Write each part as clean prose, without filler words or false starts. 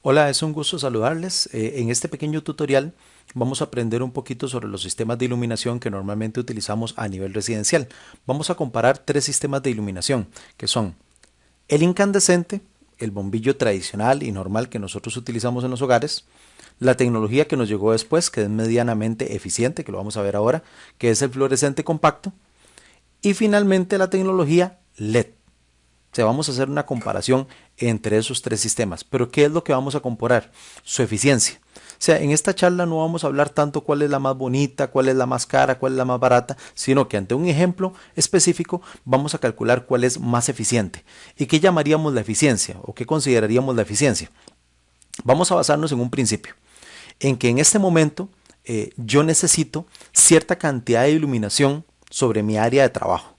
Hola, es un gusto saludarles. En este pequeño tutorial vamos a aprender un poquito sobre los sistemas de iluminación que normalmente utilizamos a nivel residencial. Vamos a comparar tres sistemas de iluminación, que son el incandescente, el bombillo tradicional y normal que nosotros utilizamos en los hogares, la tecnología que nos llegó después, que es medianamente eficiente, que lo vamos a ver ahora, que es el fluorescente compacto, y finalmente la tecnología LED. O sea, vamos a hacer una comparación entre esos tres sistemas. Pero ¿qué es lo que vamos a comparar? Su eficiencia. O sea, en esta charla no vamos a hablar tanto cuál es la más bonita, cuál es la más cara, cuál es la más barata, sino que ante un ejemplo específico vamos a calcular cuál es más eficiente. ¿Y qué llamaríamos la eficiencia? ¿O qué consideraríamos la eficiencia? Vamos a basarnos en un principio, en que en este momento yo necesito cierta cantidad de iluminación sobre mi área de trabajo.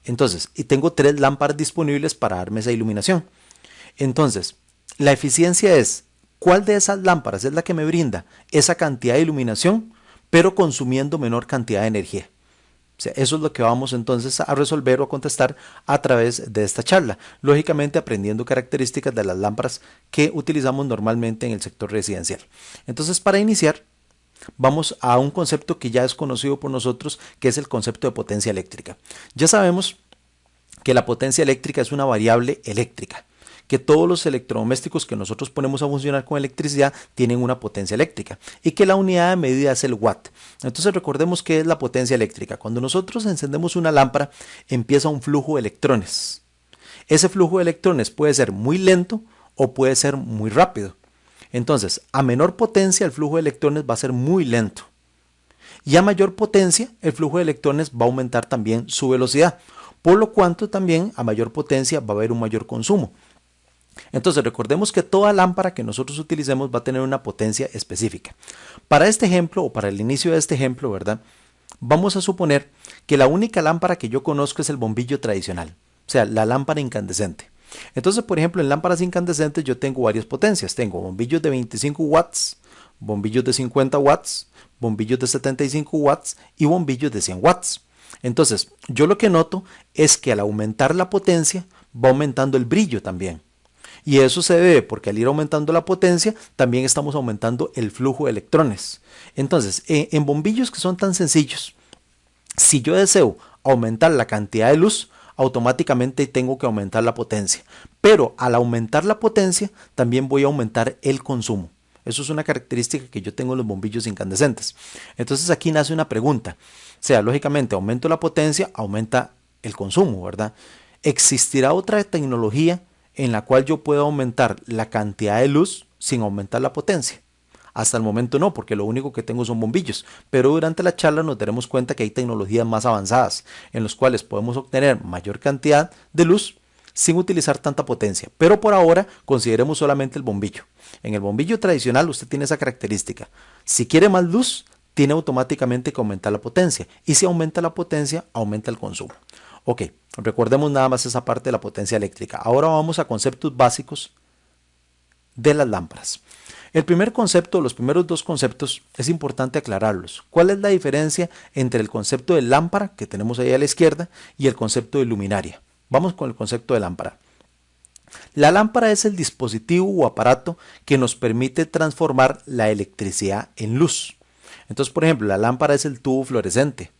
Entonces, y tengo tres lámparas disponibles para darme esa iluminación. Entonces, la eficiencia es cuál de esas lámparas es la que me brinda esa cantidad de iluminación, pero consumiendo menor cantidad de energía. O sea, eso es lo que vamos entonces a resolver o a contestar a través de esta charla. Lógicamente aprendiendo características de las lámparas que utilizamos normalmente en el sector residencial. Entonces, para iniciar, vamos a un concepto que ya es conocido por nosotros, que es el concepto de potencia eléctrica. Ya sabemos que la potencia eléctrica es una variable eléctrica, que todos los electrodomésticos que nosotros ponemos a funcionar con electricidad tienen una potencia eléctrica y que la unidad de medida es el watt. Entonces recordemos qué es la potencia eléctrica. Cuando nosotros encendemos una lámpara, empieza un flujo de electrones. Ese flujo de electrones puede ser muy lento o puede ser muy rápido. Entonces, a menor potencia el flujo de electrones va a ser muy lento. Y a mayor potencia el flujo de electrones va a aumentar también su velocidad. Por lo cuanto también a mayor potencia va a haber un mayor consumo. Entonces recordemos que toda lámpara que nosotros utilicemos va a tener una potencia específica. Para este ejemplo o para el inicio de este ejemplo, ¿verdad? Vamos a suponer que la única lámpara que yo conozco es el bombillo tradicional, o sea, la lámpara incandescente. Entonces, por ejemplo, en lámparas incandescentes yo tengo varias potencias. Tengo bombillos de 25 watts, bombillos de 50 watts, bombillos de 75 watts y bombillos de 100 watts. Entonces, yo lo que noto es que al aumentar la potencia va aumentando el brillo también. Y eso se debe porque al ir aumentando la potencia también estamos aumentando el flujo de electrones. Entonces, en bombillos que son tan sencillos, si yo deseo aumentar la cantidad de luz, automáticamente tengo que aumentar la potencia. Pero al aumentar la potencia, también voy a aumentar el consumo. Eso es una característica que yo tengo en los bombillos incandescentes. Entonces aquí nace una pregunta. O sea, lógicamente aumento la potencia, aumenta el consumo, ¿verdad? ¿Existirá otra tecnología en la cual yo pueda aumentar la cantidad de luz sin aumentar la potencia? Hasta el momento no, porque lo único que tengo son bombillos, pero durante la charla nos daremos cuenta que hay tecnologías más avanzadas en las cuales podemos obtener mayor cantidad de luz sin utilizar tanta potencia. Pero por ahora consideremos solamente el bombillo. En el bombillo tradicional usted tiene esa característica. Si quiere más luz, tiene automáticamente que aumentar la potencia. Y si aumenta la potencia, aumenta el consumo. Ok, recordemos nada más esa parte de la potencia eléctrica. Ahora vamos a conceptos básicos de las lámparas. El primer concepto, los primeros dos conceptos, es importante aclararlos. ¿Cuál es la diferencia entre el concepto de lámpara, que tenemos ahí a la izquierda, y el concepto de luminaria? Vamos con el concepto de lámpara. La lámpara es el dispositivo o aparato que nos permite transformar la electricidad en luz. Entonces, por ejemplo, la lámpara es el tubo fluorescente,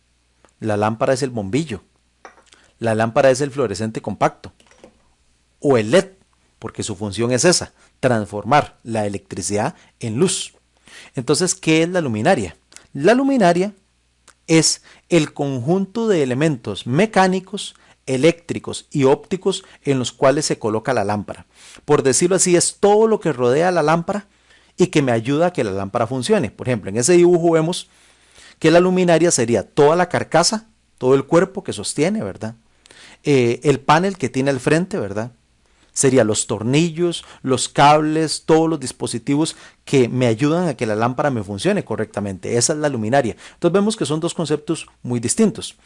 la lámpara es el bombillo, la lámpara es el fluorescente compacto o el LED, porque su función es esa, transformar la electricidad en luz. Entonces, ¿qué es la luminaria? La luminaria es el conjunto de elementos mecánicos, eléctricos y ópticos en los cuales se coloca la lámpara. Por decirlo así, es todo lo que rodea la lámpara y que me ayuda a que la lámpara funcione. Por ejemplo, en ese dibujo vemos que la luminaria sería toda la carcasa, todo el cuerpo que sostiene, ¿verdad? El panel que tiene al frente, ¿verdad? Serían los tornillos, los cables, todos los dispositivos que me ayudan a que la lámpara me funcione correctamente. Esa es la luminaria. Entonces vemos que son dos conceptos muy distintos.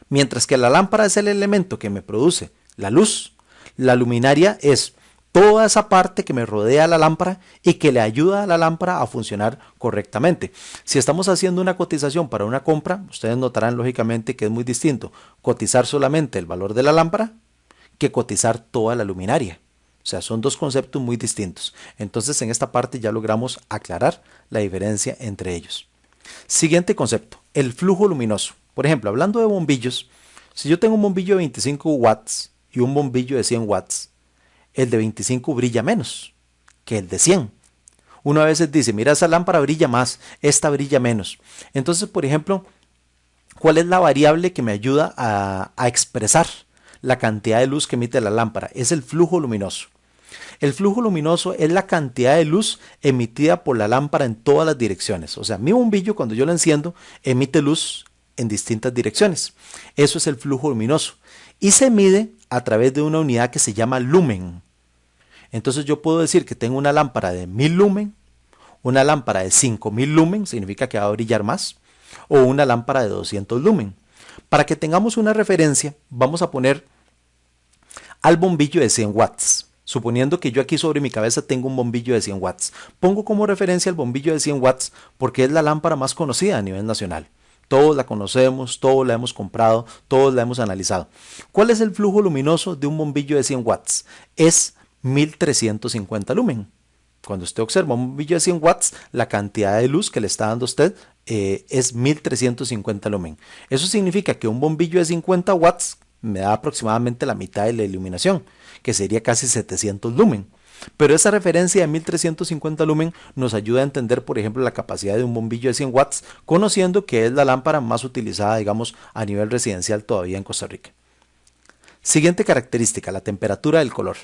Mientras que la lámpara es el elemento que me produce la luz, la luminaria es toda esa parte que me rodea la lámpara y que le ayuda a la lámpara a funcionar correctamente. Si estamos haciendo una cotización para una compra, ustedes notarán lógicamente que es muy distinto cotizar solamente el valor de la lámpara que cotizar toda la luminaria. O O sea, son dos conceptos muy distintos. Entonces, en esta parte ya logramos aclarar la diferencia entre ellos. Siguiente concepto, el flujo luminoso. Por ejemplo, hablando de bombillos, si yo tengo un bombillo de 25 watts y un bombillo de 100 watts, el de 25 brilla menos que el de 100. Uno a veces dice, mira, esa lámpara brilla más, esta brilla menos. Entonces, por ejemplo, ¿cuál es la variable que me ayuda a expresar la cantidad de luz que emite la lámpara? Es el flujo luminoso. El flujo luminoso es la cantidad de luz emitida por la lámpara en todas las direcciones. O sea, mi bombillo cuando yo lo enciendo emite luz en distintas direcciones. Eso es el flujo luminoso. Y se mide a través de una unidad que se llama lumen. Entonces yo puedo decir que tengo una lámpara de 1000 lumen, una lámpara de 5000 lumen, significa que va a brillar más, o una lámpara de 200 lumen. Para que tengamos una referencia, vamos a poner al bombillo de 100 watts. Suponiendo que yo aquí sobre mi cabeza tengo un bombillo de 100 watts. Pongo como referencia el bombillo de 100 watts porque es la lámpara más conocida a nivel nacional. Todos la conocemos, todos la hemos comprado, todos la hemos analizado. ¿Cuál es el flujo luminoso de un bombillo de 100 watts? Es 1350 lumen. Cuando usted observa un bombillo de 100 watts, la cantidad de luz que le está dando a usted es 1350 lumen. Eso significa que un bombillo de 50 watts me da aproximadamente la mitad de la iluminación, que sería casi 700 lumen. Pero esa referencia de 1350 lumen nos ayuda a entender, por ejemplo, la capacidad de un bombillo de 100 watts, conociendo que es la lámpara más utilizada, digamos, a nivel residencial todavía en Costa Rica. Siguiente característica, la temperatura del color.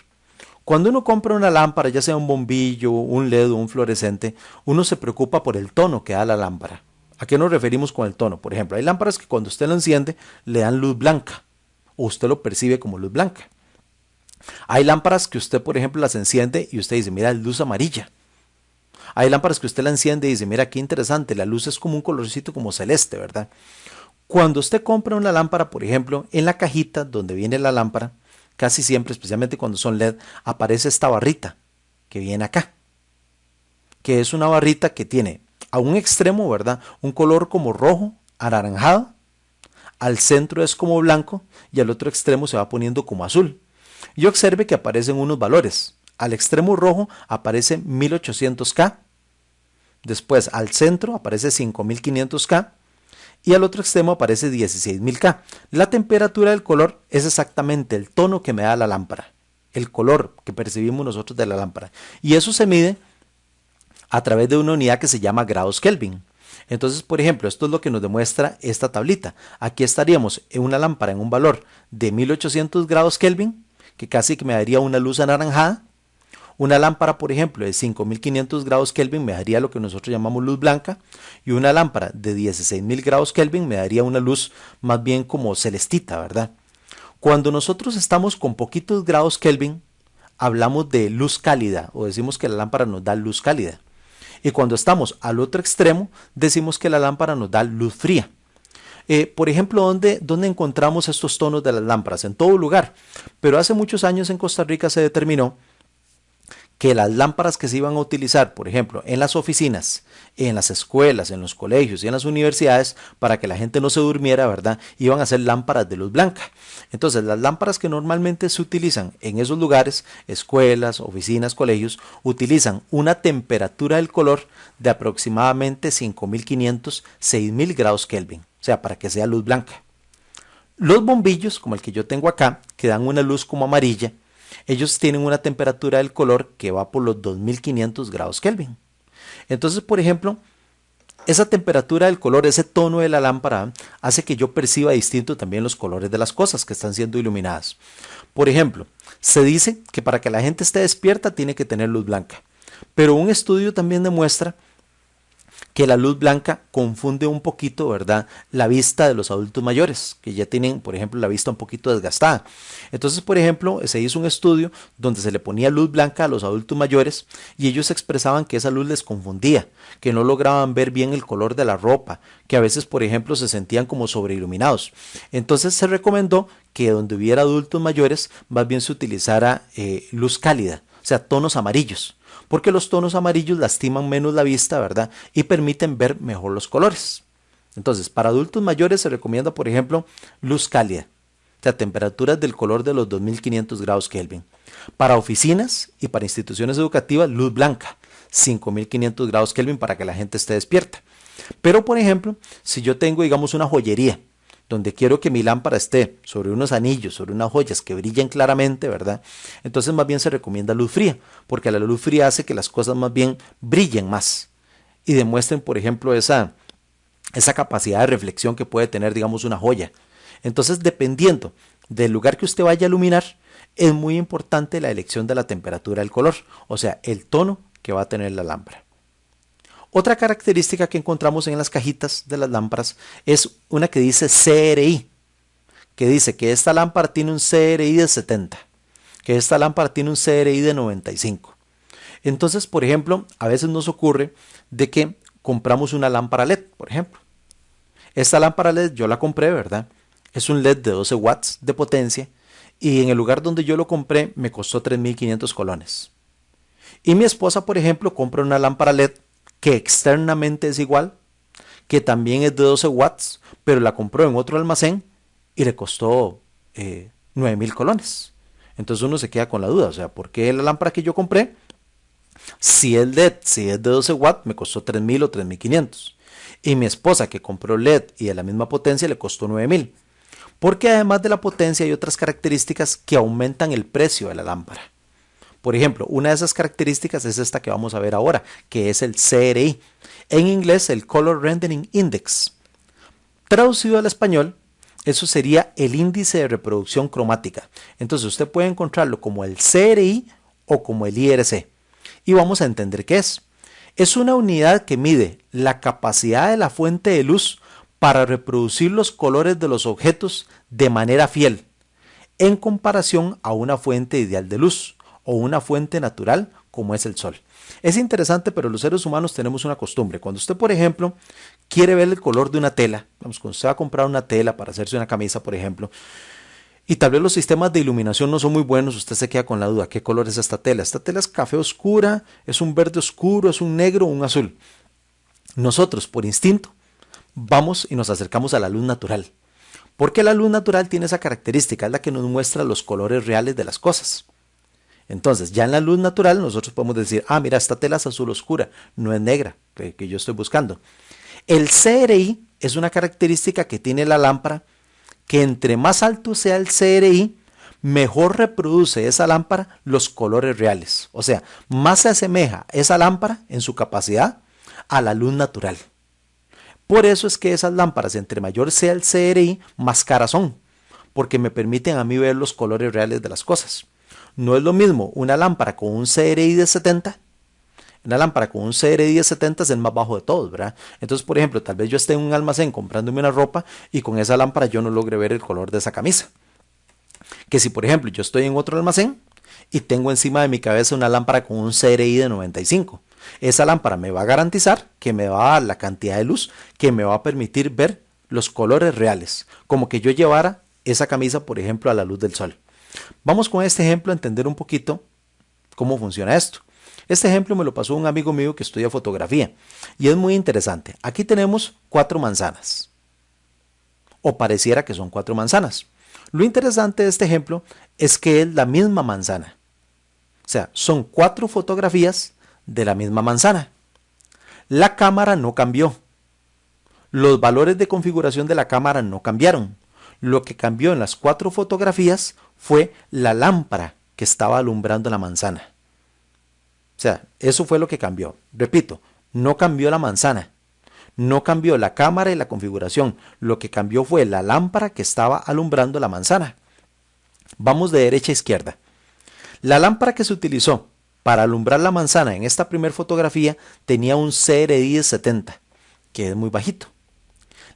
Cuando uno compra una lámpara, ya sea un bombillo, un LED o un fluorescente, uno se preocupa por el tono que da la lámpara. ¿A qué nos referimos con el tono? Por ejemplo, hay lámparas que cuando usted lo enciende le dan luz blanca o usted lo percibe como luz blanca. Hay lámparas que usted, por ejemplo, las enciende y usted dice, mira, es luz amarilla. Hay lámparas que usted la enciende y dice, mira, qué interesante, la luz es como un colorcito como celeste, ¿verdad? Cuando usted compra una lámpara, por ejemplo, en la cajita donde viene la lámpara, casi siempre, especialmente cuando son LED, aparece esta barrita que viene acá, que es una barrita que tiene a un extremo, ¿verdad?, un color como rojo, anaranjado, al centro es como blanco y al otro extremo se va poniendo como azul. Y observe que aparecen unos valores. Al extremo rojo aparece 1800K, después al centro aparece 5500K y al otro extremo aparece 16000K. La temperatura del color es exactamente el tono que me da la lámpara, el color que percibimos nosotros de la lámpara. Y eso se mide a través de una unidad que se llama grados Kelvin. Entonces, por ejemplo, esto es lo que nos demuestra esta tablita. Aquí estaríamos en una lámpara en un valor de 1800 grados Kelvin, que casi que me daría una luz anaranjada. Una lámpara, por ejemplo, de 5500 grados Kelvin me daría lo que nosotros llamamos luz blanca, y una lámpara de 16000 grados Kelvin me daría una luz más bien como celestita, ¿verdad? Cuando nosotros estamos con poquitos grados Kelvin, hablamos de luz cálida o decimos que la lámpara nos da luz cálida. Y cuando estamos al otro extremo, decimos que la lámpara nos da luz fría. Por ejemplo, ¿dónde encontramos estos tonos de las lámparas? En todo lugar. Pero hace muchos años en Costa Rica se determinó que las lámparas que se iban a utilizar, por ejemplo, en las oficinas, en las escuelas, en los colegios y en las universidades, para que la gente no se durmiera, ¿verdad?, iban a ser lámparas de luz blanca. Entonces, las lámparas que normalmente se utilizan en esos lugares, escuelas, oficinas, colegios, utilizan una temperatura del color de aproximadamente 5500, 6000 grados Kelvin, o sea, para que sea luz blanca. Los bombillos, como el que yo tengo acá, que dan una luz como amarilla, ellos tienen una temperatura del color que va por los 2500 grados Kelvin. Entonces, por ejemplo, esa temperatura del color, ese tono de la lámpara, hace que yo perciba distinto también los colores de las cosas que están siendo iluminadas. Por ejemplo, se dice que para que la gente esté despierta tiene que tener luz blanca, pero un estudio también demuestra que la luz blanca confunde un poquito, ¿verdad?, la vista de los adultos mayores, que ya tienen, por ejemplo, la vista un poquito desgastada. Entonces, por ejemplo, se hizo un estudio donde se le ponía luz blanca a los adultos mayores y ellos expresaban que esa luz les confundía, que no lograban ver bien el color de la ropa, que a veces, por ejemplo, se sentían como sobreiluminados. Entonces se recomendó que donde hubiera adultos mayores, más bien se utilizara luz cálida, o sea, tonos amarillos, porque los tonos amarillos lastiman menos la vista, ¿verdad?, y permiten ver mejor los colores. Entonces, para adultos mayores se recomienda, por ejemplo, luz cálida, o sea, temperaturas del color de los 2500 grados Kelvin. Para oficinas y para instituciones educativas, luz blanca, 5500 grados Kelvin para que la gente esté despierta. Pero, por ejemplo, si yo tengo, digamos, una joyería, donde quiero que mi lámpara esté sobre unos anillos, sobre unas joyas que brillen claramente, ¿verdad? Entonces más bien se recomienda luz fría, porque la luz fría hace que las cosas más bien brillen más y demuestren, por ejemplo, esa capacidad de reflexión que puede tener, digamos, una joya. Entonces, dependiendo del lugar que usted vaya a iluminar, es muy importante la elección de la temperatura del color, o sea, el tono que va a tener la lámpara. Otra característica que encontramos en las cajitas de las lámparas es una que dice CRI, que dice que esta lámpara tiene un CRI de 70, que esta lámpara tiene un CRI de 95. Entonces, por ejemplo, a veces nos ocurre de que compramos una lámpara LED, por ejemplo. Esta lámpara LED yo la compré, ¿verdad? Es un LED de 12 watts de potencia y en el lugar donde yo lo compré me costó 3.500 colones. Y mi esposa, por ejemplo, compra una lámpara LED que externamente es igual, que también es de 12 watts, pero la compró en otro almacén y le costó 9.000 colones. Entonces uno se queda con la duda, o sea, ¿por qué la lámpara que yo compré, si es LED, si es de 12 watts, me costó 3.000 o 3.500? Y mi esposa que compró LED y de la misma potencia le costó 9.000. Porque además de la potencia hay otras características que aumentan el precio de la lámpara. Por ejemplo, una de esas características es esta que vamos a ver ahora, que es el CRI. En inglés, el Color Rendering Index. Traducido al español, eso sería el índice de reproducción cromática. Entonces usted puede encontrarlo como el CRI o como el IRC. Y vamos a entender qué es. Es una unidad que mide la capacidad de la fuente de luz para reproducir los colores de los objetos de manera fiel, en comparación a una fuente ideal de luz o una fuente natural como es el sol. Es interesante, pero los seres humanos tenemos una costumbre. Cuando usted, por ejemplo, quiere ver el color de una tela, vamos, cuando usted va a comprar una tela para hacerse una camisa, por ejemplo, y tal vez los sistemas de iluminación no son muy buenos, usted se queda con la duda, ¿qué color es esta tela? Esta tela es café oscura, es un verde oscuro, es un negro o un azul. Nosotros, por instinto, vamos y nos acercamos a la luz natural, porque la luz natural tiene esa característica, es la que nos muestra los colores reales de las cosas. Entonces, ya en la luz natural nosotros podemos decir, ah, mira, esta tela es azul oscura, no es negra, que yo estoy buscando. El CRI es una característica que tiene la lámpara, que entre más alto sea el CRI, mejor reproduce esa lámpara los colores reales. O sea, más se asemeja esa lámpara en su capacidad a la luz natural. Por eso es que esas lámparas, entre mayor sea el CRI, más caras son, porque me permiten a mí ver los colores reales de las cosas. No es lo mismo una lámpara con un CRI de 70. Una lámpara con un CRI de 70 es el más bajo de todos, ¿verdad? Entonces, por ejemplo, tal vez yo esté en un almacén comprándome una ropa y con esa lámpara yo no logre ver el color de esa camisa. Que si, por ejemplo, yo estoy en otro almacén y tengo encima de mi cabeza una lámpara con un CRI de 95. Esa lámpara me va a garantizar que me va a dar la cantidad de luz que me va a permitir ver los colores reales, como que yo llevara esa camisa, por ejemplo, a la luz del sol. Vamos con este ejemplo a entender un poquito cómo funciona esto. Este ejemplo me lo pasó un amigo mío que estudia fotografía y es muy interesante. Aquí tenemos 4 manzanas, o pareciera que son 4 manzanas. Lo interesante de este ejemplo es que es la misma manzana. O sea, son 4 fotografías de la misma manzana. La cámara no cambió. Los valores de configuración de la cámara no cambiaron. Lo que cambió en las 4 fotografías fue la lámpara que estaba alumbrando la manzana. O sea, eso fue lo que cambió. Repito, no cambió la manzana, no cambió la cámara y la configuración. Lo que cambió fue la lámpara que estaba alumbrando la manzana. Vamos de derecha a izquierda. La lámpara que se utilizó para alumbrar la manzana en esta primera fotografía tenía un CRI de 70, que es muy bajito.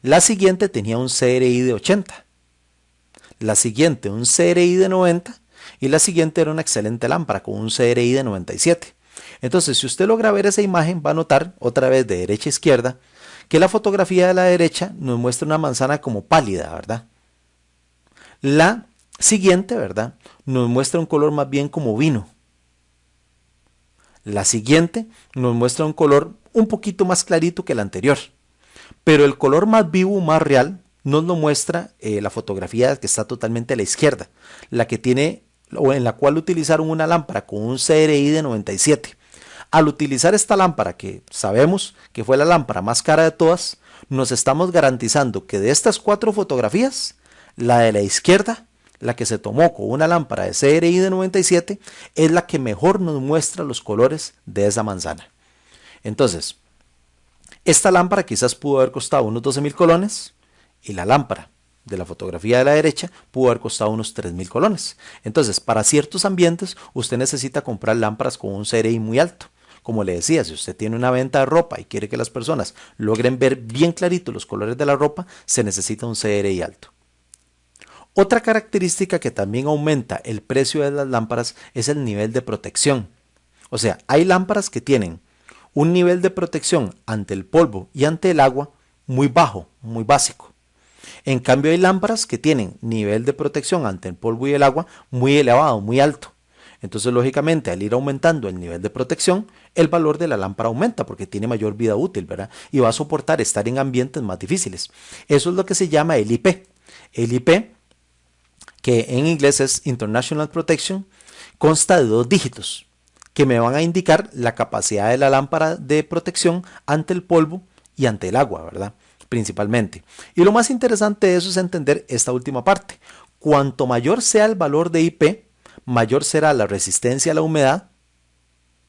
La siguiente tenía un CRI de 80. La siguiente un CRI de 90 y la siguiente era una excelente lámpara con un CRI de 97. Entonces, si usted logra ver esa imagen, va a notar, otra vez de derecha a izquierda, que la fotografía de la derecha nos muestra una manzana como pálida, ¿verdad? La siguiente, ¿verdad?, nos muestra un color más bien como vino. La siguiente nos muestra un color un poquito más clarito que el anterior. Pero el color más vivo, más real, nos lo muestra la fotografía que está totalmente a la izquierda, la que tiene o en la cual utilizaron una lámpara con un CRI de 97. Al utilizar esta lámpara, que sabemos que fue la lámpara más cara de todas, nos estamos garantizando que de estas 4 fotografías, la de la izquierda, la que se tomó con una lámpara de CRI de 97, es la que mejor nos muestra los colores de esa manzana. Entonces, esta lámpara quizás pudo haber costado unos 12.000 colones y la lámpara de la fotografía de la derecha pudo haber costado unos 3.000 colones. Entonces, para ciertos ambientes, usted necesita comprar lámparas con un CRI muy alto. Como le decía, si usted tiene una venta de ropa y quiere que las personas logren ver bien clarito los colores de la ropa, se necesita un CRI alto. Otra característica que también aumenta el precio de las lámparas es el nivel de protección. O sea, hay lámparas que tienen un nivel de protección ante el polvo y ante el agua muy bajo, muy básico. En cambio, hay lámparas que tienen nivel de protección ante el polvo y el agua muy elevado, muy alto. Entonces, lógicamente, al ir aumentando el nivel de protección, el valor de la lámpara aumenta porque tiene mayor vida útil, ¿verdad? Y va a soportar estar en ambientes más difíciles. Eso es lo que se llama el IP. El IP, que en inglés es International Protection, consta de 2 dígitos que me van a indicar la capacidad de la lámpara de protección ante el polvo y ante el agua, ¿verdad? Principalmente. Y lo más interesante de eso es entender esta última parte. Cuanto mayor sea el valor de IP, mayor será la resistencia a la humedad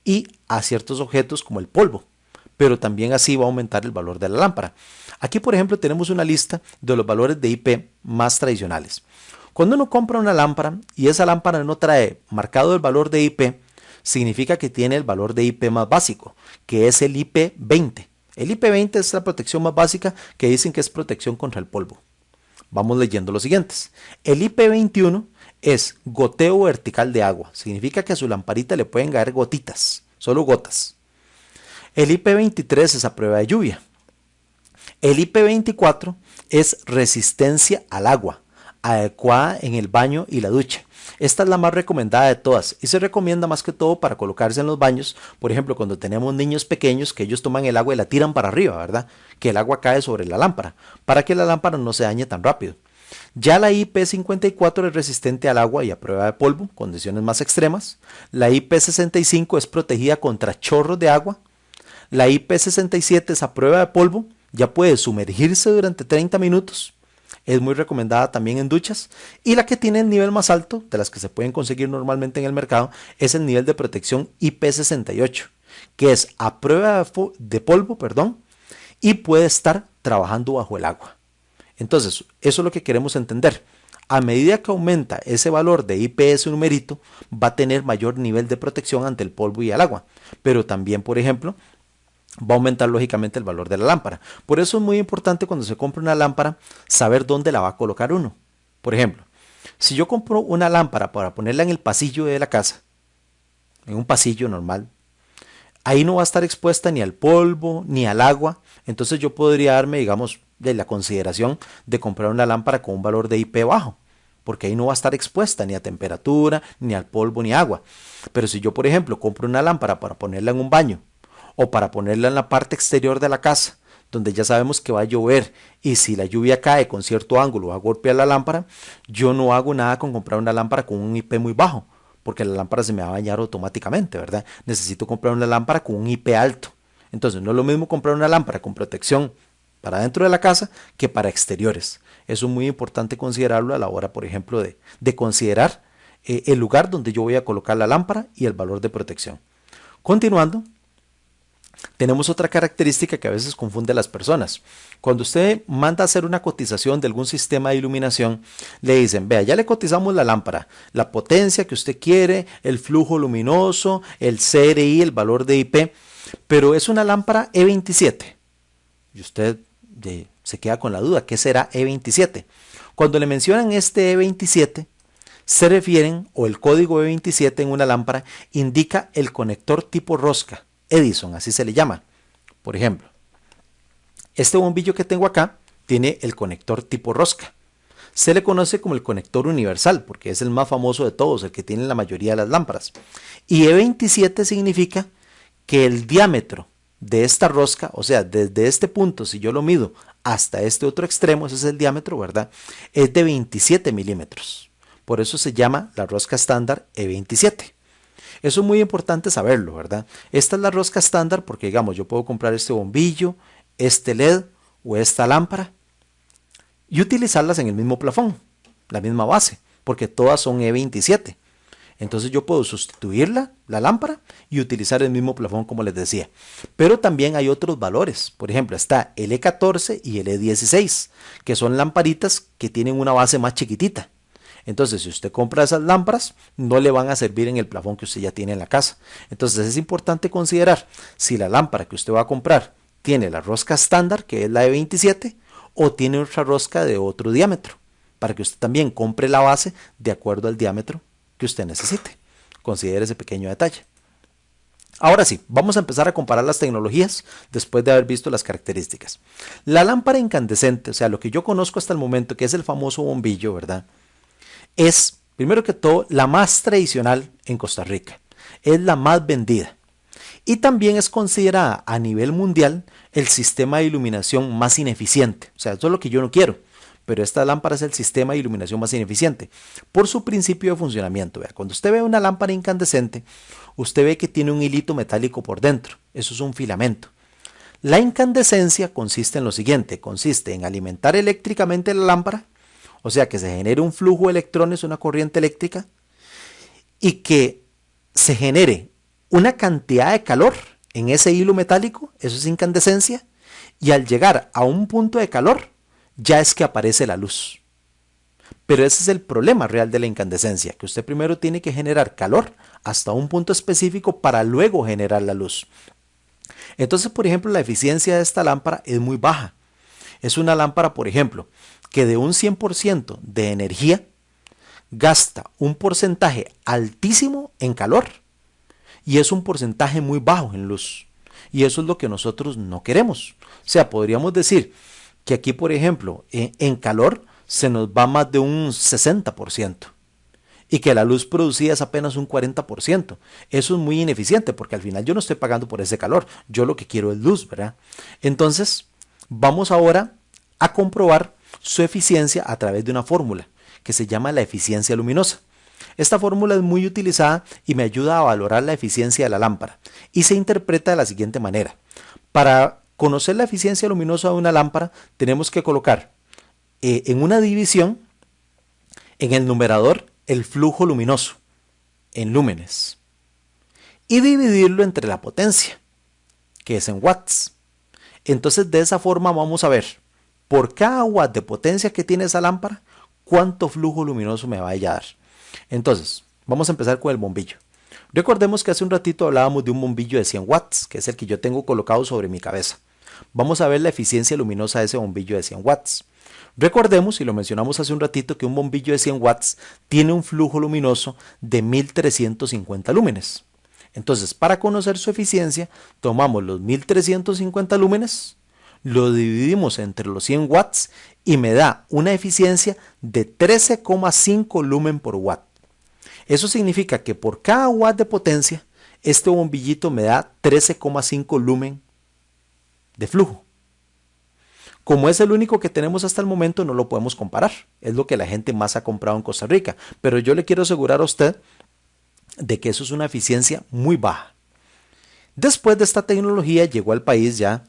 y a ciertos objetos como el polvo, pero también así va a aumentar el valor de la lámpara. Aquí, por ejemplo, tenemos una lista de los valores de IP más tradicionales. Cuando uno compra una lámpara y esa lámpara no trae marcado el valor de IP, significa que tiene el valor de IP más básico, que es el IP20. El IP20 es la protección más básica, que dicen que es protección contra el polvo. Vamos leyendo los siguientes. El IP21 es goteo vertical de agua. Significa que a su lamparita le pueden caer gotitas, solo gotas. El IP23 es a prueba de lluvia. El IP24 es resistencia al agua, adecuada en el baño y la ducha. Esta es la más recomendada de todas y se recomienda más que todo para colocarse en los baños, por ejemplo, cuando tenemos niños pequeños que ellos toman el agua y la tiran para arriba, ¿verdad? Que el agua cae sobre la lámpara, para que la lámpara no se dañe tan rápido. Ya la IP54 es resistente al agua y a prueba de polvo, condiciones más extremas. La IP65 es protegida contra chorros de agua. La IP67 es a prueba de polvo, ya puede sumergirse durante 30 minutos. Es muy recomendada también en duchas. Y la que tiene el nivel más alto, de las que se pueden conseguir normalmente en el mercado, es el nivel de protección IP68, que es a prueba de polvo, y puede estar trabajando bajo el agua. Entonces, eso es lo que queremos entender. A medida que aumenta ese valor de IP, ese numerito, va a tener mayor nivel de protección ante el polvo y el agua. Pero también, por ejemplo, va a aumentar lógicamente el valor de la lámpara. Por eso es muy importante cuando se compra una lámpara saber dónde la va a colocar uno. Por ejemplo, si yo compro una lámpara para ponerla en el pasillo de la casa, en un pasillo normal, ahí no va a estar expuesta ni al polvo ni al agua. Entonces yo podría darme, digamos, de la consideración de comprar una lámpara con un valor de IP bajo, porque ahí no va a estar expuesta ni a temperatura, ni al polvo, ni agua. Pero si yo, por ejemplo, compro una lámpara para ponerla en un baño, o para ponerla en la parte exterior de la casa, donde ya sabemos que va a llover y si la lluvia cae con cierto ángulo va a golpear la lámpara, yo no hago nada con comprar una lámpara con un IP muy bajo, porque la lámpara se me va a dañar automáticamente, ¿verdad? Necesito comprar una lámpara con un IP alto. Entonces no es lo mismo comprar una lámpara con protección para dentro de la casa que para exteriores. Eso es muy importante considerarlo a la hora, por ejemplo, de considerar el lugar donde yo voy a colocar la lámpara y el valor de protección. Continuando, tenemos otra característica que a veces confunde a las personas. Cuando usted manda a hacer una cotización de algún sistema de iluminación, le dicen, vea, ya le cotizamos la lámpara, la potencia que usted quiere, el flujo luminoso, el CRI, el valor de IP, pero es una lámpara E27. Y usted se queda con la duda, ¿qué será E27? Cuando le mencionan este E27, se refieren, o el código E27 en una lámpara, indica el conector tipo rosca. Edison, así se le llama. Por ejemplo, este bombillo que tengo acá tiene el conector tipo rosca. Se le conoce como el conector universal porque es el más famoso de todos, el que tiene la mayoría de las lámparas. Y E27 significa que el diámetro de esta rosca, o sea, desde este punto, si yo lo mido hasta este otro extremo, ese es el diámetro, ¿verdad? Es de 27 milímetros. Por eso se llama la rosca estándar E27. Eso es muy importante saberlo, ¿verdad? Esta es la rosca estándar porque, digamos, yo puedo comprar este bombillo, este LED o esta lámpara y utilizarlas en el mismo plafón, la misma base, porque todas son E27. Entonces yo puedo sustituirla, la lámpara, y utilizar el mismo plafón como les decía. Pero también hay otros valores. Por ejemplo, está el E14 y el E16, que son lamparitas que tienen una base más chiquitita. Entonces, si usted compra esas lámparas, no le van a servir en el plafón que usted ya tiene en la casa. Entonces, es importante considerar si la lámpara que usted va a comprar tiene la rosca estándar, que es la de 27, o tiene otra rosca de otro diámetro, para que usted también compre la base de acuerdo al diámetro que usted necesite. Considere ese pequeño detalle. Ahora sí, vamos a empezar a comparar las tecnologías después de haber visto las características. La lámpara incandescente, o sea, lo que yo conozco hasta el momento, que es el famoso bombillo, ¿verdad? Es, primero que todo, la más tradicional en Costa Rica. Es la más vendida. Y también es considerada a nivel mundial el sistema de iluminación más ineficiente. O sea, eso es lo que yo no quiero. Pero esta lámpara es el sistema de iluminación más ineficiente por su principio de funcionamiento. Vea, cuando usted ve una lámpara incandescente, usted ve que tiene un hilito metálico por dentro. Eso es un filamento. La incandescencia consiste en lo siguiente, consiste en alimentar eléctricamente la lámpara, o sea que se genere un flujo de electrones, una corriente eléctrica, y que se genere una cantidad de calor en ese hilo metálico, eso es incandescencia, y al llegar a un punto de calor, ya es que aparece la luz. Pero ese es el problema real de la incandescencia, que usted primero tiene que generar calor hasta un punto específico para luego generar la luz. Entonces, por ejemplo, la eficiencia de esta lámpara es muy baja. Es una lámpara, por ejemplo, que de un 100% de energía gasta un porcentaje altísimo en calor y es un porcentaje muy bajo en luz. Y eso es lo que nosotros no queremos. O sea, podríamos decir que aquí, por ejemplo, en calor se nos va más de un 60% y que la luz producida es apenas un 40%. Eso es muy ineficiente porque al final yo no estoy pagando por ese calor. Yo lo que quiero es luz, ¿verdad? Entonces, vamos ahora a comprobar su eficiencia a través de una fórmula que se llama la eficiencia luminosa. Esta fórmula es muy utilizada y me ayuda a valorar la eficiencia de la lámpara y se interpreta de la siguiente manera. Para conocer la eficiencia luminosa de una lámpara tenemos que colocar en una división en el numerador el flujo luminoso en lúmenes y dividirlo entre la potencia, que es en watts. Entonces de esa forma vamos a ver por cada watt de potencia que tiene esa lámpara cuánto flujo luminoso me va a dar. Entonces vamos a empezar con el bombillo. Recordemos que hace un ratito hablábamos de un bombillo de 100 watts, que es el que yo tengo colocado sobre mi cabeza. Vamos a ver la eficiencia luminosa de ese bombillo de 100 watts. Recordemos, y lo mencionamos hace un ratito, que un bombillo de 100 watts tiene un flujo luminoso de 1350 lúmenes. Entonces, para conocer su eficiencia, tomamos los 1350 lúmenes, lo dividimos entre los 100 watts y me da una eficiencia de 13,5 lumen por watt. Eso significa que por cada watt de potencia, este bombillito me da 13,5 lumen de flujo. Como es el único que tenemos hasta el momento, no lo podemos comparar. Es lo que la gente más ha comprado en Costa Rica. Pero yo le quiero asegurar a usted de que eso es una eficiencia muy baja. Después de esta tecnología llegó al país ya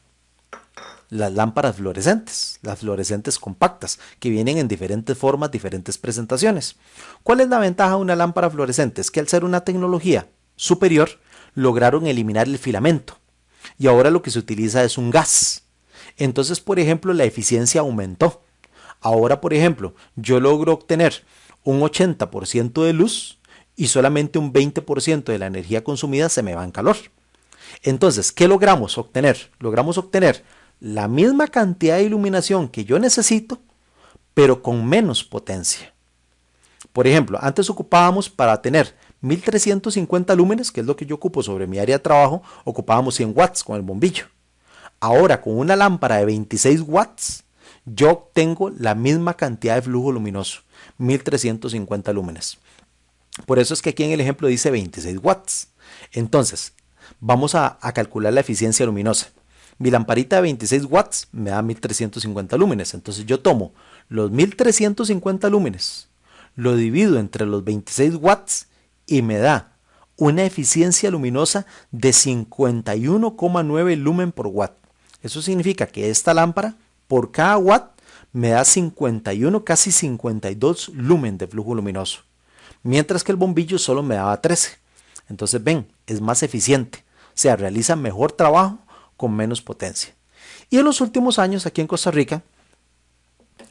las lámparas fluorescentes, las fluorescentes compactas, que vienen en diferentes formas, diferentes presentaciones. ¿Cuál es la ventaja de una lámpara fluorescente? Es que al ser una tecnología superior, lograron eliminar el filamento. Y ahora lo que se utiliza es un gas. Entonces, por ejemplo, la eficiencia aumentó. Ahora, por ejemplo, yo logro obtener un 80% de luz y solamente un 20% de la energía consumida se me va en calor. Entonces, ¿qué logramos obtener? Logramos obtener la misma cantidad de iluminación que yo necesito, pero con menos potencia. Por ejemplo, antes ocupábamos para tener 1350 lúmenes, que es lo que yo ocupo sobre mi área de trabajo, ocupábamos 100 watts con el bombillo. Ahora, con una lámpara de 26 watts, yo obtengo la misma cantidad de flujo luminoso, 1350 lúmenes. Por eso es que aquí en el ejemplo dice 26 watts. Entonces, vamos a calcular la eficiencia luminosa. Mi lamparita de 26 watts me da 1350 lúmenes. Entonces yo tomo los 1350 lúmenes, lo divido entre los 26 watts y me da una eficiencia luminosa de 51,9 lumen por watt. Eso significa que esta lámpara por cada watt me da 51, casi 52 lumen de flujo luminoso, mientras que el bombillo solo me daba 13. Entonces ven, es más eficiente, o sea, realiza mejor trabajo con menos potencia. Y en los últimos años aquí en Costa Rica,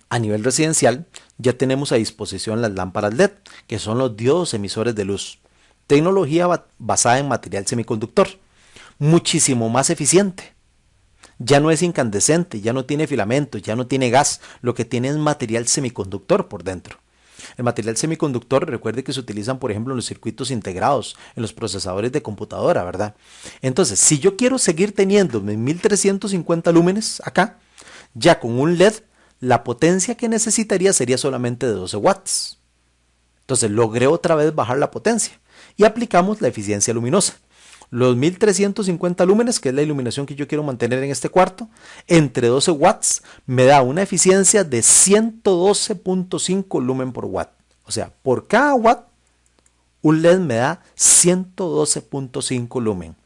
a nivel residencial, ya tenemos a disposición las lámparas LED, que son los diodos emisores de luz, tecnología basada en material semiconductor, muchísimo más eficiente. Ya no es incandescente, ya no tiene filamentos, ya no tiene gas, lo que tiene es material semiconductor por dentro. El material semiconductor, recuerde que se utilizan, por ejemplo, en los circuitos integrados, en los procesadores de computadora, ¿verdad? Entonces, si yo quiero seguir teniendo mis 1350 lúmenes acá, ya con un LED, la potencia que necesitaría sería solamente de 12 watts. Entonces, logré otra vez bajar la potencia y aplicamos la eficiencia luminosa. Los 1350 lúmenes, que es la iluminación que yo quiero mantener en este cuarto, entre 12 watts me da una eficiencia de 112.5 lumen por watt. O sea, por cada watt, un LED me da 112.5 lumen.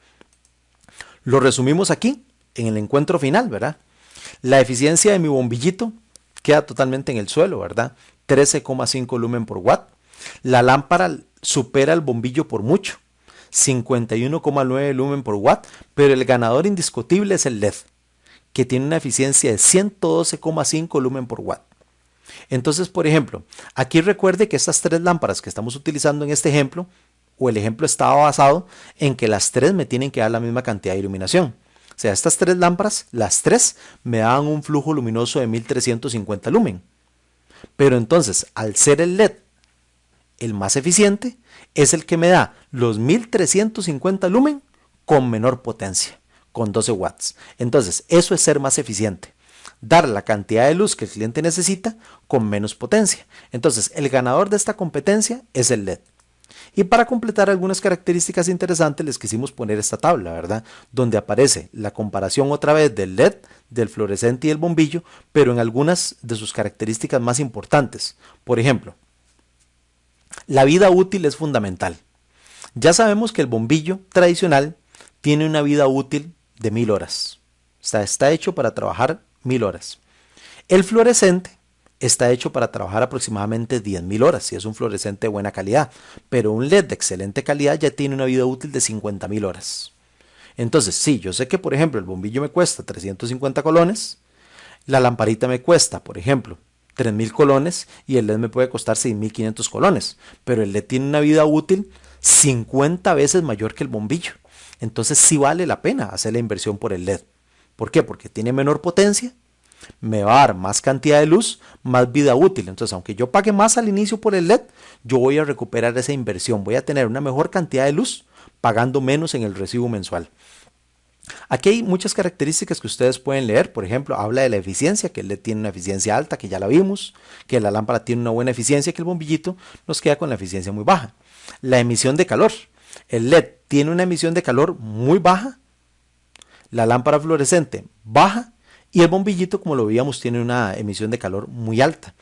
Lo resumimos aquí, en el encuentro final, ¿verdad? La eficiencia de mi bombillito queda totalmente en el suelo, ¿verdad? 13,5 lumen por watt. La lámpara supera el bombillo por mucho, 51,9 lumen por watt, pero el ganador indiscutible es el LED, que tiene una eficiencia de 112,5 lumen por watt. Entonces, por ejemplo, aquí recuerde que estas tres lámparas que estamos utilizando en este ejemplo, o el ejemplo estaba basado en que las tres me tienen que dar la misma cantidad de iluminación. O sea, estas tres lámparas, las tres, me dan un flujo luminoso de 1350 lumen. Pero entonces, al ser el LED el más eficiente, es el que me da los 1350 lumen con menor potencia, con 12 watts. Entonces, eso es ser más eficiente. Dar la cantidad de luz que el cliente necesita con menos potencia. Entonces, el ganador de esta competencia es el LED. Y para completar algunas características interesantes les quisimos poner esta tabla, ¿verdad? Donde aparece la comparación otra vez del LED, del fluorescente y el bombillo, pero en algunas de sus características más importantes. Por ejemplo, la vida útil es fundamental. Ya sabemos que el bombillo tradicional tiene una vida útil de 1000 horas. O sea, está hecho para trabajar 1000 horas. El fluorescente está hecho para trabajar aproximadamente 10.000 horas, si es un fluorescente de buena calidad. Pero un LED de excelente calidad ya tiene una vida útil de 50.000 horas. Entonces, sí, yo sé que, por ejemplo, el bombillo me cuesta 350 colones, la lamparita me cuesta, por ejemplo, 3.000 colones y el LED me puede costar 6.500 colones, pero el LED tiene una vida útil 50 veces mayor que el bombillo. Entonces sí vale la pena hacer la inversión por el LED. ¿Por qué? Porque tiene menor potencia, me va a dar más cantidad de luz, más vida útil. Entonces, aunque yo pague más al inicio por el LED, yo voy a recuperar esa inversión, voy a tener una mejor cantidad de luz pagando menos en el recibo mensual. Aquí hay muchas características que ustedes pueden leer. Por ejemplo, habla de la eficiencia, que el LED tiene una eficiencia alta, que ya la vimos, que la lámpara tiene una buena eficiencia, que el bombillito nos queda con la eficiencia muy baja. La emisión de calor. El LED tiene una emisión de calor muy baja, la lámpara fluorescente baja y el bombillito, como lo veíamos, tiene una emisión de calor muy alta.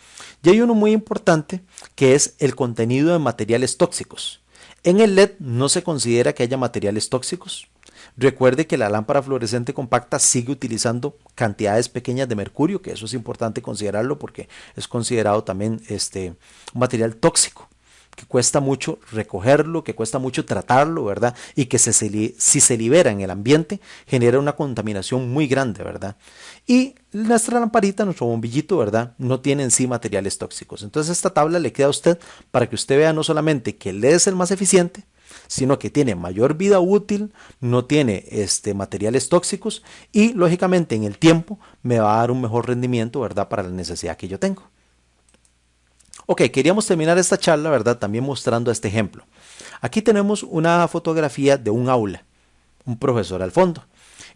Y hay uno muy importante que es el contenido de materiales tóxicos. En el LED no se considera que haya materiales tóxicos. Recuerde que la lámpara fluorescente compacta sigue utilizando cantidades pequeñas de mercurio, que eso es importante considerarlo porque es considerado también un material tóxico, que cuesta mucho recogerlo, que cuesta mucho tratarlo, ¿verdad? Y que si se libera en el ambiente genera una contaminación muy grande, ¿verdad? Y nuestra lamparita, nuestro bombillito, ¿verdad? No tiene en sí materiales tóxicos. Entonces esta tabla le queda a usted para que usted vea no solamente que el LED es el más eficiente, sino que tiene mayor vida útil, no tiene materiales tóxicos y lógicamente en el tiempo me va a dar un mejor rendimiento, ¿verdad? Para la necesidad que yo tengo. Ok, queríamos terminar esta charla, ¿verdad? También mostrando este ejemplo. Aquí tenemos una fotografía de un aula, un profesor al fondo,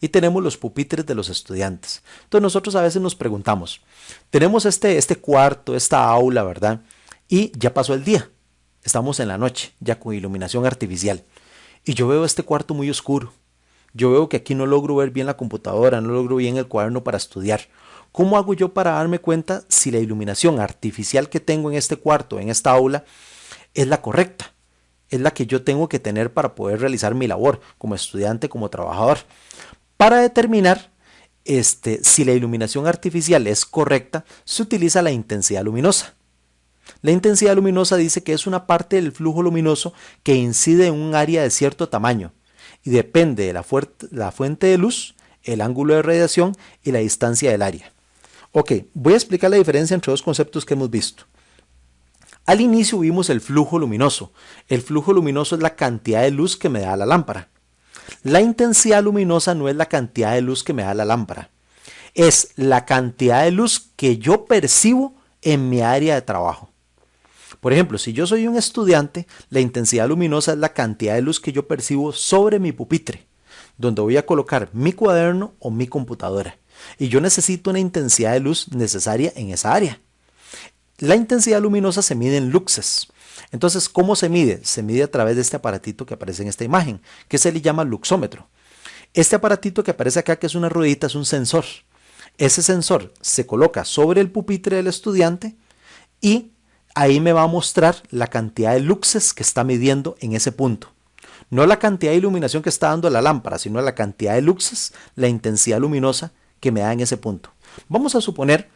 y tenemos los pupitres de los estudiantes. Entonces nosotros a veces nos preguntamos, tenemos este cuarto, esta aula, ¿verdad? Y ya pasó el día, estamos en la noche, ya con iluminación artificial, y yo veo este cuarto muy oscuro, Yo veo que aquí no logro ver bien la computadora, no logro bien el cuaderno para estudiar. ¿Cómo hago yo para darme cuenta si la iluminación artificial que tengo en este cuarto, en esta aula, es la correcta? Es la que yo tengo que tener para poder realizar mi labor como estudiante, como trabajador. Para determinar si la iluminación artificial es correcta, se utiliza la intensidad luminosa. La intensidad luminosa dice que es una parte del flujo luminoso que incide en un área de cierto tamaño y depende de la fuente de luz, el ángulo de radiación y la distancia del área. Ok, voy a explicar la diferencia entre dos conceptos que hemos visto. Al inicio vimos el flujo luminoso. El flujo luminoso es la cantidad de luz que me da la lámpara. La intensidad luminosa no es la cantidad de luz que me da la lámpara. Es la cantidad de luz que yo percibo en mi área de trabajo. Por ejemplo, si yo soy un estudiante, la intensidad luminosa es la cantidad de luz que yo percibo sobre mi pupitre, donde voy a colocar mi cuaderno o mi computadora. Y yo necesito una intensidad de luz necesaria en esa área. La intensidad luminosa se mide en luxes. Entonces, ¿cómo se mide? Se mide a través de este aparatito que aparece en esta imagen, que se le llama luxómetro. Este aparatito que aparece acá, que es una ruedita, es un sensor. Ese sensor se coloca sobre el pupitre del estudiante y ahí me va a mostrar la cantidad de luxes que está midiendo en ese punto. No la cantidad de iluminación que está dando la lámpara, sino la cantidad de luxes, la intensidad luminosa que me da en ese punto. Vamos a suponer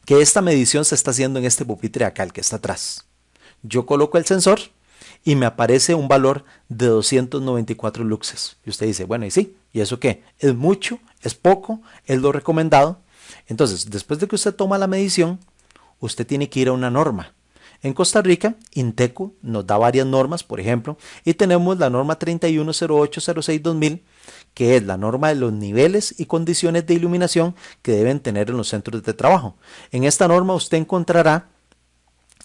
que esta medición se está haciendo en este pupitre acá, el que está atrás. Yo coloco el sensor y me aparece un valor de 294 luxes. Y usted dice, bueno, ¿y sí? ¿Y eso qué? ¿Es mucho? ¿Es poco? ¿Es lo recomendado? Entonces, después de que usted toma la medición, usted tiene que ir a una norma. En Costa Rica, INTECO nos da varias normas, por ejemplo, y tenemos la norma 310806-2000, que es la norma de los niveles y condiciones de iluminación que deben tener en los centros de trabajo. En esta norma usted encontrará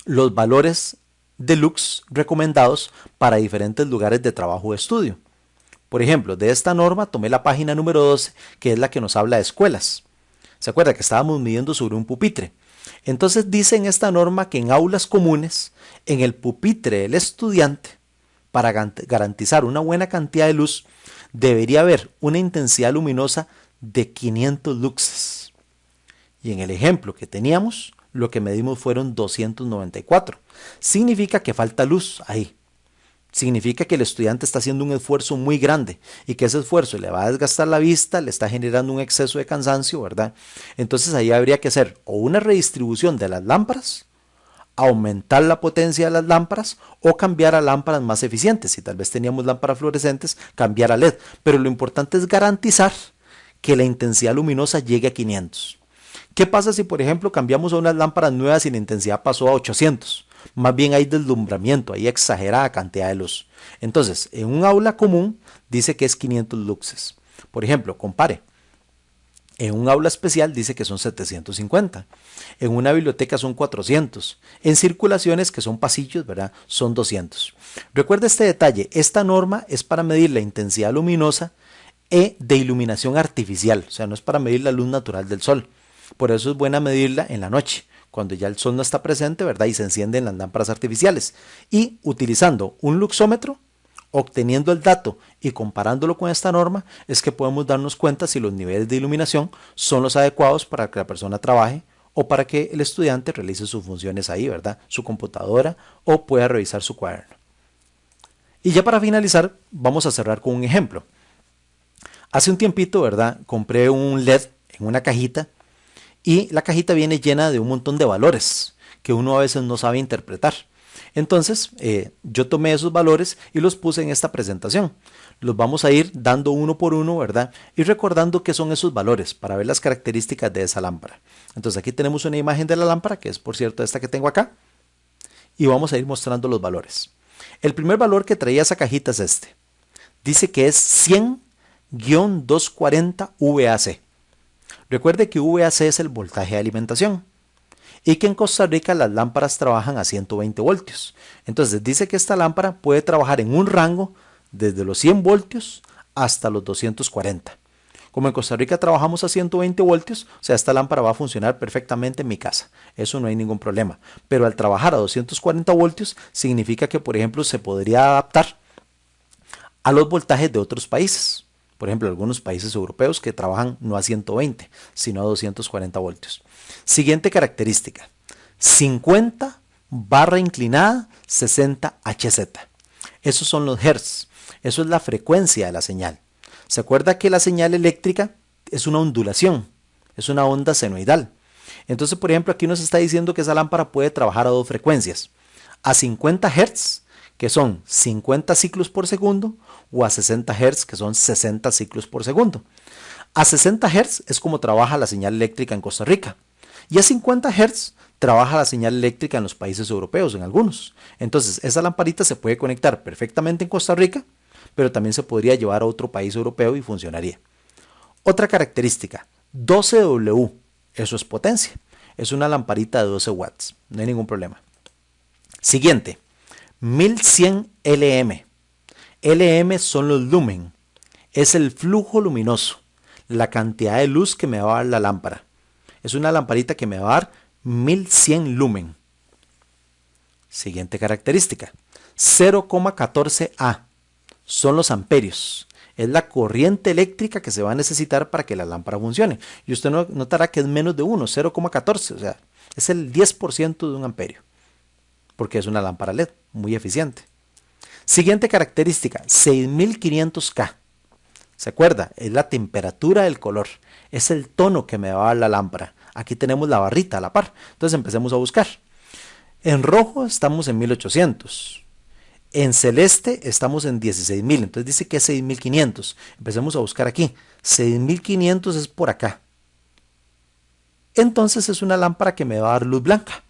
los valores de lux recomendados para diferentes lugares de trabajo o estudio. Por ejemplo, de esta norma tomé la página número 12, que es la que nos habla de escuelas. ¿Se acuerda que estábamos midiendo sobre un pupitre? Entonces dice en esta norma que en aulas comunes, en el pupitre del estudiante, para garantizar una buena cantidad de luz, debería haber una intensidad luminosa de 500 luxes. Y en el ejemplo que teníamos, lo que medimos fueron 294. Significa que falta luz ahí. Significa que el estudiante está haciendo un esfuerzo muy grande y que ese esfuerzo le va a desgastar la vista, le está generando un exceso de cansancio, ¿verdad? Entonces ahí habría que hacer o una redistribución de las lámparas, aumentar la potencia de las lámparas o cambiar a lámparas más eficientes. Si tal vez teníamos lámparas fluorescentes, cambiar a LED. Pero lo importante es garantizar que la intensidad luminosa llegue a 500. ¿Qué pasa si, por ejemplo, cambiamos a unas lámparas nuevas y la intensidad pasó a 800? Más bien hay deslumbramiento, hay exagerada cantidad de luz. Entonces, en un aula común dice que es 500 luxes. Por ejemplo, compare. En un aula especial dice que son 750. En una biblioteca son 400. En circulaciones, que son pasillos, ¿verdad? Son 200. Recuerda este detalle. Esta norma es para medir la intensidad luminosa de iluminación artificial. O sea, no es para medir la luz natural del sol. Por eso es buena medirla en la noche, cuando ya el sol no está presente, ¿verdad? Y se encienden las lámparas artificiales. Y utilizando un luxómetro, obteniendo el dato y comparándolo con esta norma, es que podemos darnos cuenta si los niveles de iluminación son los adecuados para que la persona trabaje o para que el estudiante realice sus funciones ahí, ¿verdad? Su computadora o pueda revisar su cuaderno. Y ya para finalizar, vamos a cerrar con un ejemplo. Hace un tiempito, ¿verdad? Compré un LED en una cajita y la cajita viene llena de un montón de valores que uno a veces no sabe interpretar. Entonces, yo tomé esos valores y los puse en esta presentación. Los vamos a ir dando uno por uno, ¿verdad? Y recordando qué son esos valores para ver las características de esa lámpara. Entonces, aquí tenemos una imagen de la lámpara, que es, por cierto, esta que tengo acá. Y vamos a ir mostrando los valores. El primer valor que traía esa cajita es este. Dice que es 100-240 VAC. Recuerde que VAC es el voltaje de alimentación y que en Costa Rica las lámparas trabajan a 120 voltios. Entonces dice que esta lámpara puede trabajar en un rango desde los 100 voltios hasta los 240. Como en Costa Rica trabajamos a 120 voltios, o sea, esta lámpara va a funcionar perfectamente en mi casa. Eso no hay ningún problema. Pero al trabajar a 240 voltios significa que, por ejemplo, se podría adaptar a los voltajes de otros países. Por ejemplo, algunos países europeos que trabajan no a 120, sino a 240 voltios. Siguiente característica, 50 barra inclinada 60 Hz. Esos son los hertz, eso es la frecuencia de la señal. ¿Se acuerda que la señal eléctrica es una ondulación, es una onda senoidal? Entonces, por ejemplo, aquí nos está diciendo que esa lámpara puede trabajar a dos frecuencias, a 50 Hz, que son 50 ciclos por segundo, o a 60 Hz, que son 60 ciclos por segundo. A 60 Hz es como trabaja la señal eléctrica en Costa Rica, y a 50 Hz trabaja la señal eléctrica en los países europeos, en algunos. Entonces, esa lamparita se puede conectar perfectamente en Costa Rica, pero también se podría llevar a otro país europeo y funcionaría. Otra característica, 12W, eso es potencia. Es una lamparita de 12 watts, no hay ningún problema. Siguiente, 1100 LM. LM son los lumen, es el flujo luminoso, la cantidad de luz que me va a dar la lámpara. Es una lamparita que me va a dar 1100 lumen. Siguiente característica, 0,14 A son los amperios. Es la corriente eléctrica que se va a necesitar para que la lámpara funcione. Y usted notará que es menos de 1, 0,14, o sea, es el 10% de un amperio, porque es una lámpara LED muy eficiente. Siguiente característica, 6500K. ¿Se acuerda? Es la temperatura del color, es el tono que me va a dar la lámpara. Aquí tenemos la barrita a la par, entonces empecemos a buscar. En rojo estamos en 1800. En celeste estamos en 16.000, entonces dice que es 6.500. Empecemos a buscar aquí. 6.500 es por acá. Entonces es una lámpara que me va a dar luz blanca.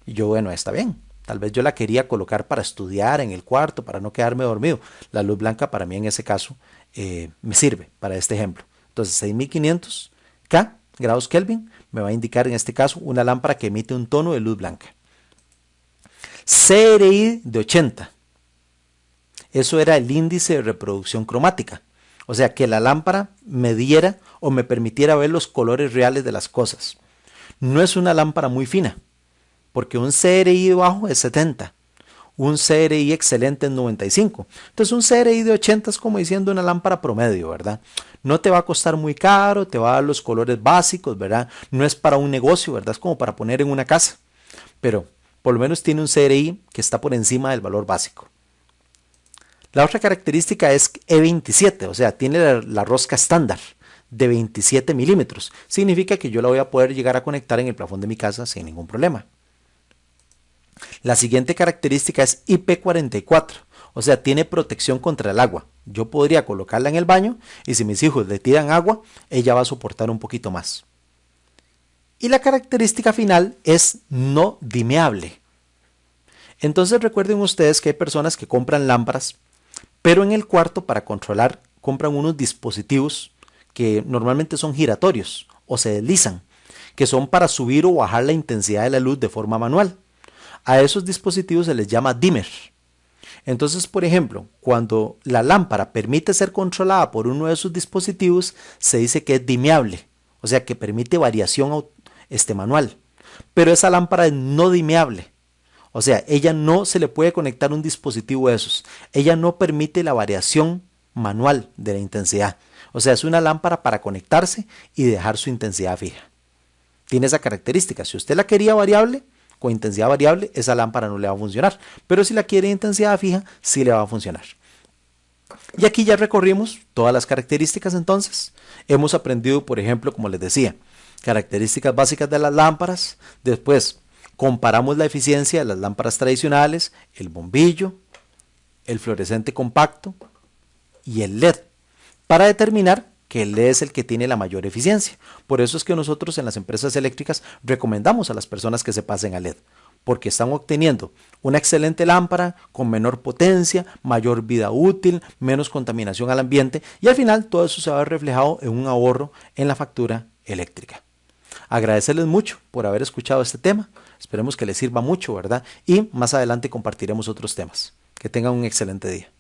Y yo, bueno, está bien. Tal vez yo la quería colocar para estudiar en el cuarto, para no quedarme dormido. La luz blanca para mí en ese caso me sirve para este ejemplo. Entonces 6.500 K, grados Kelvin, me va a indicar en este caso una lámpara que emite un tono de luz blanca. CRI de 80. Eso era el índice de reproducción cromática. O sea, que la lámpara me diera o me permitiera ver los colores reales de las cosas. No es una lámpara muy fina, porque un CRI bajo es 70, un CRI excelente es 95. Entonces un CRI de 80 es como diciendo una lámpara promedio, ¿verdad? No te va a costar muy caro, te va a dar los colores básicos, ¿verdad? No es para un negocio, ¿verdad? Es como para poner en una casa, pero por lo menos tiene un CRI que está por encima del valor básico. La otra característica es E27, o sea, tiene la rosca estándar de 27 milímetros. Significa que yo la voy a poder llegar a conectar en el plafón de mi casa sin ningún problema. La siguiente característica es IP44, o sea, tiene protección contra el agua. Yo podría colocarla en el baño y si mis hijos le tiran agua, ella va a soportar un poquito más. Y la característica final es no dimeable. Entonces recuerden ustedes que hay personas que compran lámparas, pero en el cuarto para controlar compran unos dispositivos que normalmente son giratorios o se deslizan, que son para subir o bajar la intensidad de la luz de forma manual. A esos dispositivos se les llama dimmer. Entonces, por ejemplo, cuando la lámpara permite ser controlada por uno de esos dispositivos, se dice que es dimeable, o sea que permite variación manual. Pero esa lámpara es no dimeable, o sea, ella no se le puede conectar un dispositivo de esos. Ella no permite la variación manual de la intensidad. O sea, es una lámpara para conectarse y dejar su intensidad fija. Tiene esa característica. Si usted la quería variable, con intensidad variable, esa lámpara no le va a funcionar. Pero si la quiere intensidad fija, sí le va a funcionar. Y aquí ya recorrimos todas las características entonces. Hemos aprendido, por ejemplo, como les decía, características básicas de las lámparas. Después comparamos la eficiencia de las lámparas tradicionales, el bombillo, el fluorescente compacto y el LED, para determinar que el LED es el que tiene la mayor eficiencia. Por eso es que nosotros en las empresas eléctricas recomendamos a las personas que se pasen a LED, porque están obteniendo una excelente lámpara con menor potencia, mayor vida útil, menos contaminación al ambiente y al final todo eso se va a ver reflejado en un ahorro en la factura eléctrica. Agradecerles mucho por haber escuchado este tema, esperemos que les sirva mucho, ¿verdad? Y más adelante compartiremos otros temas. Que tengan un excelente día.